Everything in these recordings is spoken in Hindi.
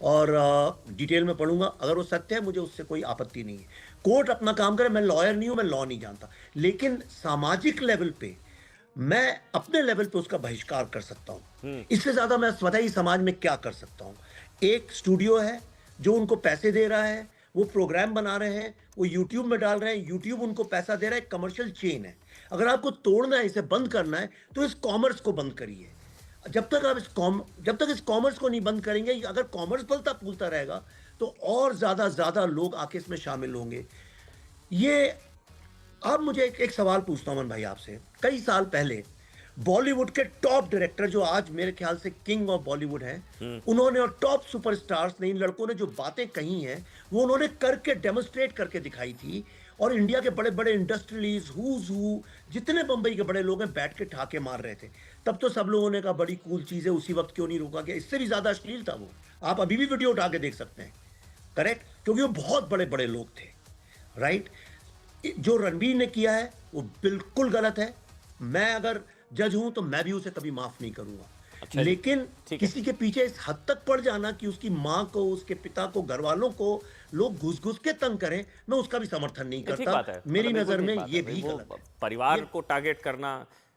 और डिटेल में पढ़ूंगा। अगर वो सत्य है मुझे उससे कोई आपत्ति नहीं है। कोर्ट अपना काम करे, मैं लॉयर नहीं हूं, मैं लॉ नहीं जानता। लेकिन सामाजिक लेवल पे मैं अपने लेवल पे उसका बहिष्कार कर सकता हूं। हम्म। इससे ज्यादा मैं स्वतः ही समाज में क्या कर सकता हूं? एक स्टूडियो है जो उनको पैसे दे रहा है, वो प्रोग्राम बना रहे हैं, वो यूट्यूब में डाल रहे हैं, यूट्यूब उनको पैसा दे रहा है, कमर्शियल चेन है। अगर आपको तोड़ना है, इसे बंद करना है, तो इस कॉमर्स को बंद करिए। जब तक इस कॉमर्स को नहीं बंद करेंगे, अगर कॉमर्स फलता फूलता रहेगा, तो और ज्यादा लोग आके इसमें शामिल होंगे। ये अब मुझे एक सवाल पूछता हूं मन भाई आपसे। कई साल पहले बॉलीवुड के टॉप डायरेक्टर, जो आज मेरे ख्याल से किंग ऑफ बॉलीवुड हैं, हम्म। उन्होंने, और टॉप सुपरस्टार्स ने, इन लड़कों ने जो बातें कही हैं, वो उन्होंने करके डेमोन्स्ट्रेट करके दिखाई थी। और इंडिया के बड़े बड़े इंडस्ट्रियलिस्ट, हु जितने बंबई के बड़े लोग हैं, बैठ के ठाके मार रहे थे। तब तो सब लोगों ने कहा बड़ी कूल चीज है, उसी वक्त क्यों नहीं रोका गया? इससे भी ज्यादा अश्लील था वो। आप अभी भी वीडियो उठा के देख सकते हैं। करेक्ट, क्योंकि वो बहुत बड़े बड़े लोग थे। राइट। जो रणबीर ने किया है वो बिल्कुल गलत है। मैं अगर जज हूं तो मैं भी उसे कभी माफ नहीं करूंगा। अच्छा जी। लेकिन ठीक है। किसी के पीछे इस हद तक पड़ जाना कि उसकी मां को, उसके पिता को, घर वालों को लोग घुस घुस के तंग करें, मैं उसका भी समर्थन नहीं ये ठीक करता। बात है, मेरी मतलब बिल्कुल नजर ठीक में बात है ये भाई, भी वो गलत है। परिवार ये को टारगेट करना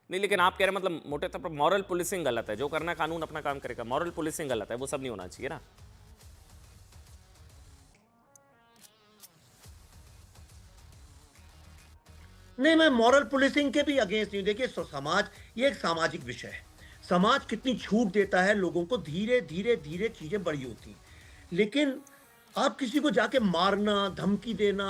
नहीं। लेकिन आप कह रहे हैं मतलब मोटे तौर पर मॉरल पुलिसिंग गलत है, जो करना है कानून अपना काम करेगा, मॉरल पुलिसिंग गलत है, वो सब नहीं होना चाहिए ना। नहीं, मैं मॉरल पुलिसिंग के भी अगेंस्ट नहीं। देखिए, समाज, ये एक सामाजिक विषय है। समाज कितनी छूट देता है लोगों को, धीरे धीरे धीरे चीजें बड़ी होती हैं। लेकिन आप किसी को जाके मारना, धमकी देना,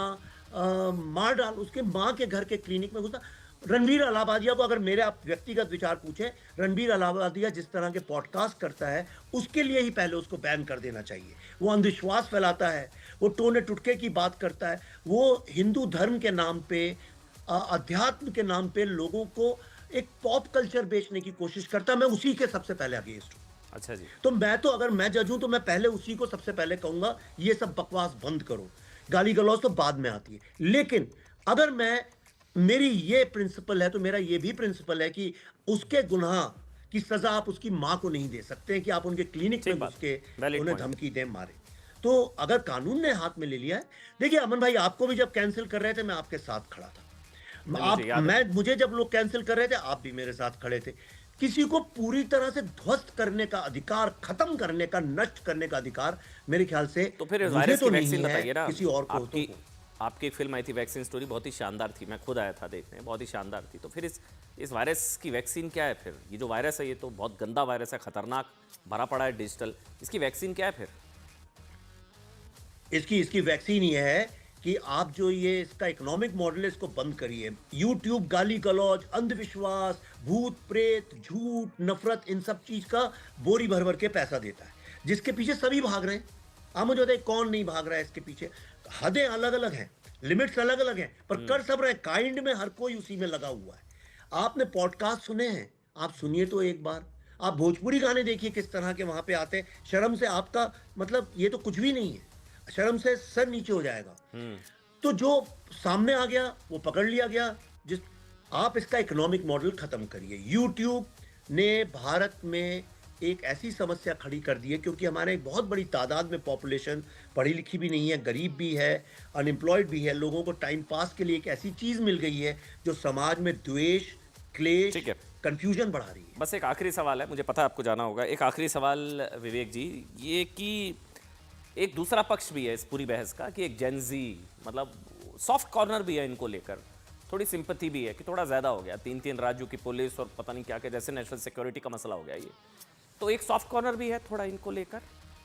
मार डाल, उसके माँ के घर के क्लिनिक में घुसना। रणबीर अलाहाबादिया को अगर मेरे आप व्यक्तिगत विचार पूछे, रणबीर अलाहाबादिया जिस तरह के पॉडकास्ट करता है, उसके लिए ही पहले उसको बैन कर देना चाहिए। वो अंधविश्वास फैलाता है, वो टोने टुटके की बात करता है, वो हिंदू धर्म के नाम पे, अध्यात्म के नाम पे लोगों को एक पॉप कल्चर बेचने की कोशिश करता है। मैं उसी के सबसे पहले अगेंस्ट हूं। अच्छा जी। तो मैं तो, अगर मैं जज हूं, तो मैं पहले उसी को सबसे पहले कहूंगा ये सब बकवास बंद करो। गाली गलौज तो बाद में आती है। लेकिन अगर मैं, मेरी ये प्रिंसिपल है, तो मेरा ये भी प्रिंसिपल है कि उसके गुनाह की सजा आप उसकी मां को नहीं दे सकते हैं कि आप उनके क्लिनिक में ठीक घुस बात, के वैलिड उन्हें पॉइंट। धमकी दें, मारे। तो अगर कानून ने हाथ में ले लिया है, देखिए अमन भाई, आपको भी जब कैंसिल कर रहे थे, मैं आपके साथ खड़ा था। नहीं, मुझे याद है। मैं, मुझे जब लोग कैंसिल कर रहे थे, आप भी मेरे साथ खड़े थे। किसी को पूरी तरह से ध्वस्त करने का अधिकार, खत्म करने का, नष्ट करने का अधिकार मेरे ख्याल से तो फिर इस मुझे वायरस तो की नहीं वैक्सीन है, बताइए ना। किसी और को हो तो आपकी हो। आपकी एक फिल्म आई थी वैक्सीन स्टोरी, बहुत ही शानदार थी, मैं खुद आया था देखने, बहुत ही शानदार थी। तो फिर इस वायरस की वैक्सीन क्या है फिर? ये जो वायरस है, ये तो बहुत गंदा वायरस है, खतरनाक, भरा पड़ा है डिजिटल। इसकी वैक्सीन क्या है फिर? इसकी इसकी वैक्सीन ये है कि आप जो ये इसका इकोनॉमिक मॉडल है, इसको बंद करिए। यूट्यूब गाली गलौज, अंधविश्वास, भूत प्रेत, झूठ, नफरत, इन सब चीज का बोरी भर भर के पैसा देता है, जिसके पीछे सभी भाग रहे हैं। आप मुझे बताइए कौन नहीं भाग रहा है इसके पीछे? हदें अलग अलग हैं, लिमिट्स अलग अलग हैं, पर कर सब रहे हैं। काइंड में हर कोई उसी में लगा हुआ है। आपने पॉडकास्ट सुने हैं? आप सुनिए तो एक बार। आप भोजपुरी गाने देखिए किस तरह के वहां पे आते हैं। शर्म से आपका, मतलब ये तो कुछ भी नहीं है, शर्म से सर नीचे हो जाएगा। हम्म। तो जो सामने आ गया वो पकड़ लिया गया। जिस आप इसका इकोनॉमिक मॉडल खत्म करिए। यूट्यूब ने भारत में एक ऐसी समस्या खड़ी कर दी है, क्योंकि हमारे एक बहुत बड़ी तादाद में पॉपुलेशन पढ़ी लिखी भी नहीं है, गरीब भी है, अनएम्प्लॉयड भी है। लोगों को टाइम पास के लिए एक ऐसी चीज मिल गई है जो समाज में द्वेष, क्लेश, ठीक है, कंफ्यूजन बढ़ा रही है। बस एक आखिरी सवाल है, मुझे पता है आपको जाना होगा। एक आखिरी सवाल विवेक जी, ये कि एक दूसरा पक्ष भी है इस पूरी बहस का, कि एक जेनजी, मतलब सॉफ्ट कॉर्नर भी है इनको लेकर, थोड़ी सिंपथी भी है कि थोड़ा ज़्यादा हो गया, 3-3 राज्यों की पुलिस और पता नहीं क्या क्या, जैसे नेशनल सिक्योरिटी का मसला हो गया ये। तो एक सॉफ्ट कॉर्नर भी है थोड़ा इनको लेकर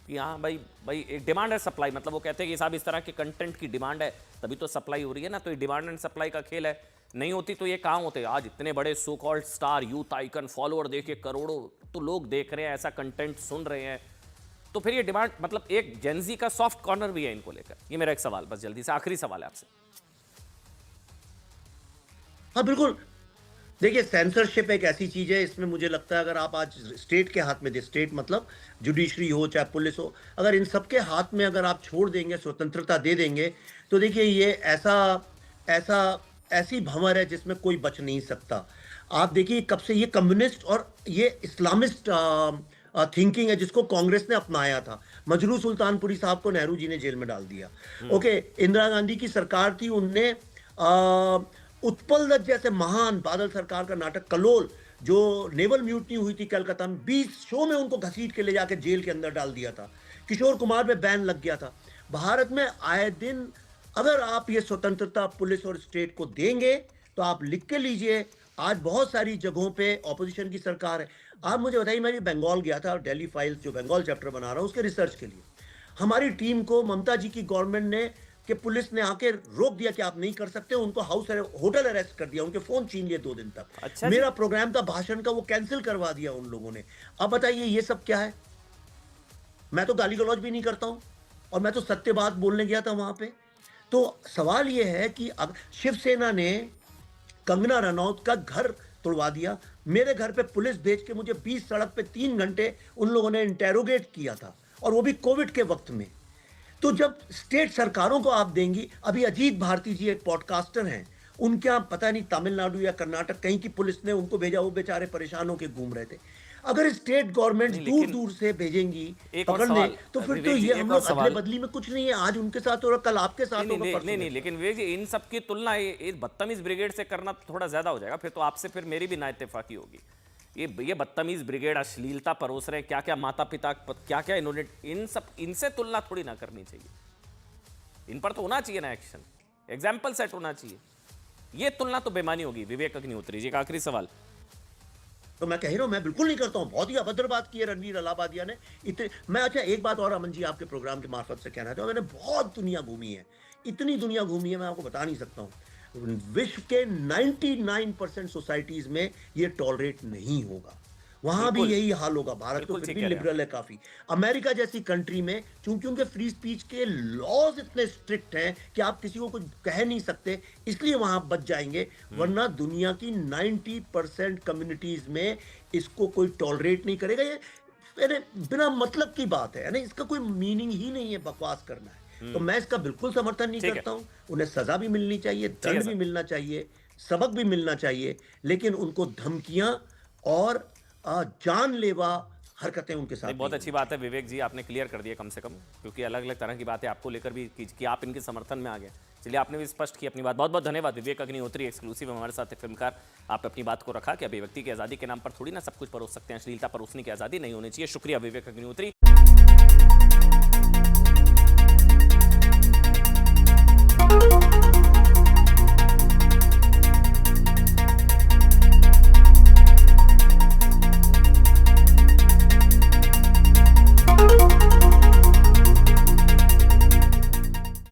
कि हाँ भाई भाई एक डिमांड है, सप्लाई, मतलब वो कहते हैं कि साहब इस तरह के कंटेंट की डिमांड है तभी तो सप्लाई हो रही है ना। तो ये डिमांड एंड सप्लाई का खेल है, नहीं होती तो ये कहाँ होते। आज इतने बड़े so called star, youth icon, follower देखिए करोड़ों, तो लोग देख रहे हैं, ऐसा कंटेंट सुन रहे हैं। तो फिर ये डिमांड, मतलब एक जेनजी का सॉफ्ट कॉर्नर भी है इनको लेकर। ये मेरा एक सवाल, बस जल्दी से आखिरी सवाल है आपसे। हाँ बिल्कुल। देखिए, सेंसरशिप एक ऐसी चीज है, इसमें मुझे लगता है अगर आप आज स्टेट के हाथ में दे, स्टेट मतलब जुडिशरी हो चाहे पुलिस हो, अगर इन सबके हाथ में अगर आप छोड़ देंगे, स्वतंत्रता दे देंगे, तो देखिए ये ऐसा ऐसा ऐसी भंवर है जिसमें कोई बच नहीं सकता। आप देखिए कब से ये कम्युनिस्ट और ये इस्लामिस्ट थिंकिंग है जिसको कांग्रेस ने अपनाया था। मजरू सुल्तानपुरी साहब को नेहरू जी ने जेल में डाल दिया। ओके, इंदिरा गांधी की सरकार थी, उनने उत्पल दत्त जैसे महान, बादल सरकार का नाटक कलोल जो नेवल म्यूटनी हुई थी कलकत्ता में, 20 शो में उनको घसीट के ले जाके जेल के अंदर डाल दिया था। किशोर कुमार पे बैन लग गया था। भारत में आए दिन अगर आप ये स्वतंत्रता पुलिस और स्टेट को देंगे तो आप लिख के लीजिए, आज बहुत सारी जगहों पे ऑपोजिशन की सरकार है। आप मुझे बताइए, मैं भी बंगाल गया था, दिल्ली फाइल्स जो बंगाल चैप्टर बना रहा हूँ उसके रिसर्च के लिए। हमारी टीम को ममता जी की गवर्नमेंट ने कि पुलिस ने आके रोक दिया कि आप नहीं कर सकते, उनको होटल अरेस्ट कर दिया, उनके फोन छीन लिए 2 दिन तक। अच्छा जी। मेरा प्रोग्राम था भाषण का, वो कैंसिल करवा दिया उन लोगों ने। अब बताइए ये सब क्या है? मैं तो गाली गलौज भी नहीं करता हूं और मैं तो सत्य बात बोलने गया था वहां पे। तो सवाल ये है कि अब शिवसेना ने कंगना रनौत का घर तोड़वा दिया, मेरे घर पे पुलिस भेज के मुझे 20 सड़क पे 3 घंटे उन लोगों ने इंटेरोगेट किया था, और वो भी कोविड के वक्त में। तो जब स्टेट सरकारों को आप देंगी, अभी अजीत भारती जी एक पॉडकास्टर हैं, उनके यहाँ पता नहीं तमिलनाडु या कर्नाटक कहीं की पुलिस ने उनको भेजा, वो बेचारे परेशान होकर घूम रहे थे। अगर स्टेट गवर्नमेंट नहीं, दूर लेकिन दूर से भेजेंगी एक और पकड़ने, सवाल, तो फिर तो विवेक जी, ये एक हम और लोग अदले सवाल। बदली में कुछ नहीं है, आज उनके साथ होगा, कल आपके साथ नहीं होगा, नहीं परसों नहीं नहीं, मेरे लेकिन विवेक जी, इन सब की तुलना ये बदतमीज ब्रिगेड से करना थोड़ा ज्यादा हो जाएगा। फिर तो आपसे फिर मेरी भी ना इत्तेफाकी होगी। ये बदतमीज ब्रिगेड अश्लीलता परोस रहे, क्या क्या माता पिता, क्या क्या इन्होंने, इनसे तुलना थोड़ी ना करनी चाहिए। इन पर तो होना चाहिए ना एक्शन, एग्जाम्पल सेट होना चाहिए। ये तुलना तो बेमानी होगी। विवेक अग्निहोत्री जी, एक आखिरी सवाल। तो मैं कह रहा हूं, मैं बिल्कुल नहीं करता हूं, बहुत ही अभद्र बात की है रणवीर अलाहाबादिया ने। इतने मैं, अच्छा एक बात और अमन जी आपके प्रोग्राम के मार्फत से कहना चाहता हूं, मैंने बहुत दुनिया घूमी है, इतनी दुनिया घूमी है मैं आपको बता नहीं सकता हूं। विश्व के 99% सोसाइटीज में ये टॉलरेट नहीं होगा, वहां भी बिल्कुल यही हाल होगा। भारत तो बिल्कुल फिर ठीक भी कह रहे हैं लिबरल है काफी। अमेरिका जैसी कंट्री में चूंकि उनके फ्री स्पीच के लॉज इतने स्ट्रिक्ट हैं कि आप किसी को कुछ कह नहीं सकते, इसलिए वहां बच जाएंगे, वरना दुनिया की 90% कम्युनिटीज में इसको कोई टॉलरेट नहीं करेगा। ये यानी बिना मतलब की बात है, यानी इसका कोई मीनिंग ही नहीं है, बकवास करना है। तो मैं इसका बिल्कुल समर्थन नहीं ठीक है, करता हूं। उन्हें सजा भी मिलनी चाहिए, ठीक है दंड भी सर। मिलना चाहिए, सबक भी मिलना चाहिए, लेकिन उनको धमकियां और जानलेवा हरकतें उनके साथ नहीं, बहुत नहीं अच्छी होनी बात चाहिए। है विवेक जी, आपने क्लियर कर दिया कम से कम, क्योंकि अलग अलग तरह की बातें आपको लेकर भी कि आप इनके समर्थन में आ गए। चलिए, आपने भी स्पष्ट की अपनी बात। बहुत बहुत धन्यवाद विवेक अग्निहोत्री, एक्सक्लूसिव हमारे साथ फिल्मकार। आप अपनी बात को रखा कि अभिव्यक्ति की आज़ादी के नाम पर थोड़ी ना सब कुछ परोस सकते हैं, अश्लीलता परोसने की आज़ादी नहीं होनी चाहिए। शुक्रिया विवेक अग्निहोत्री।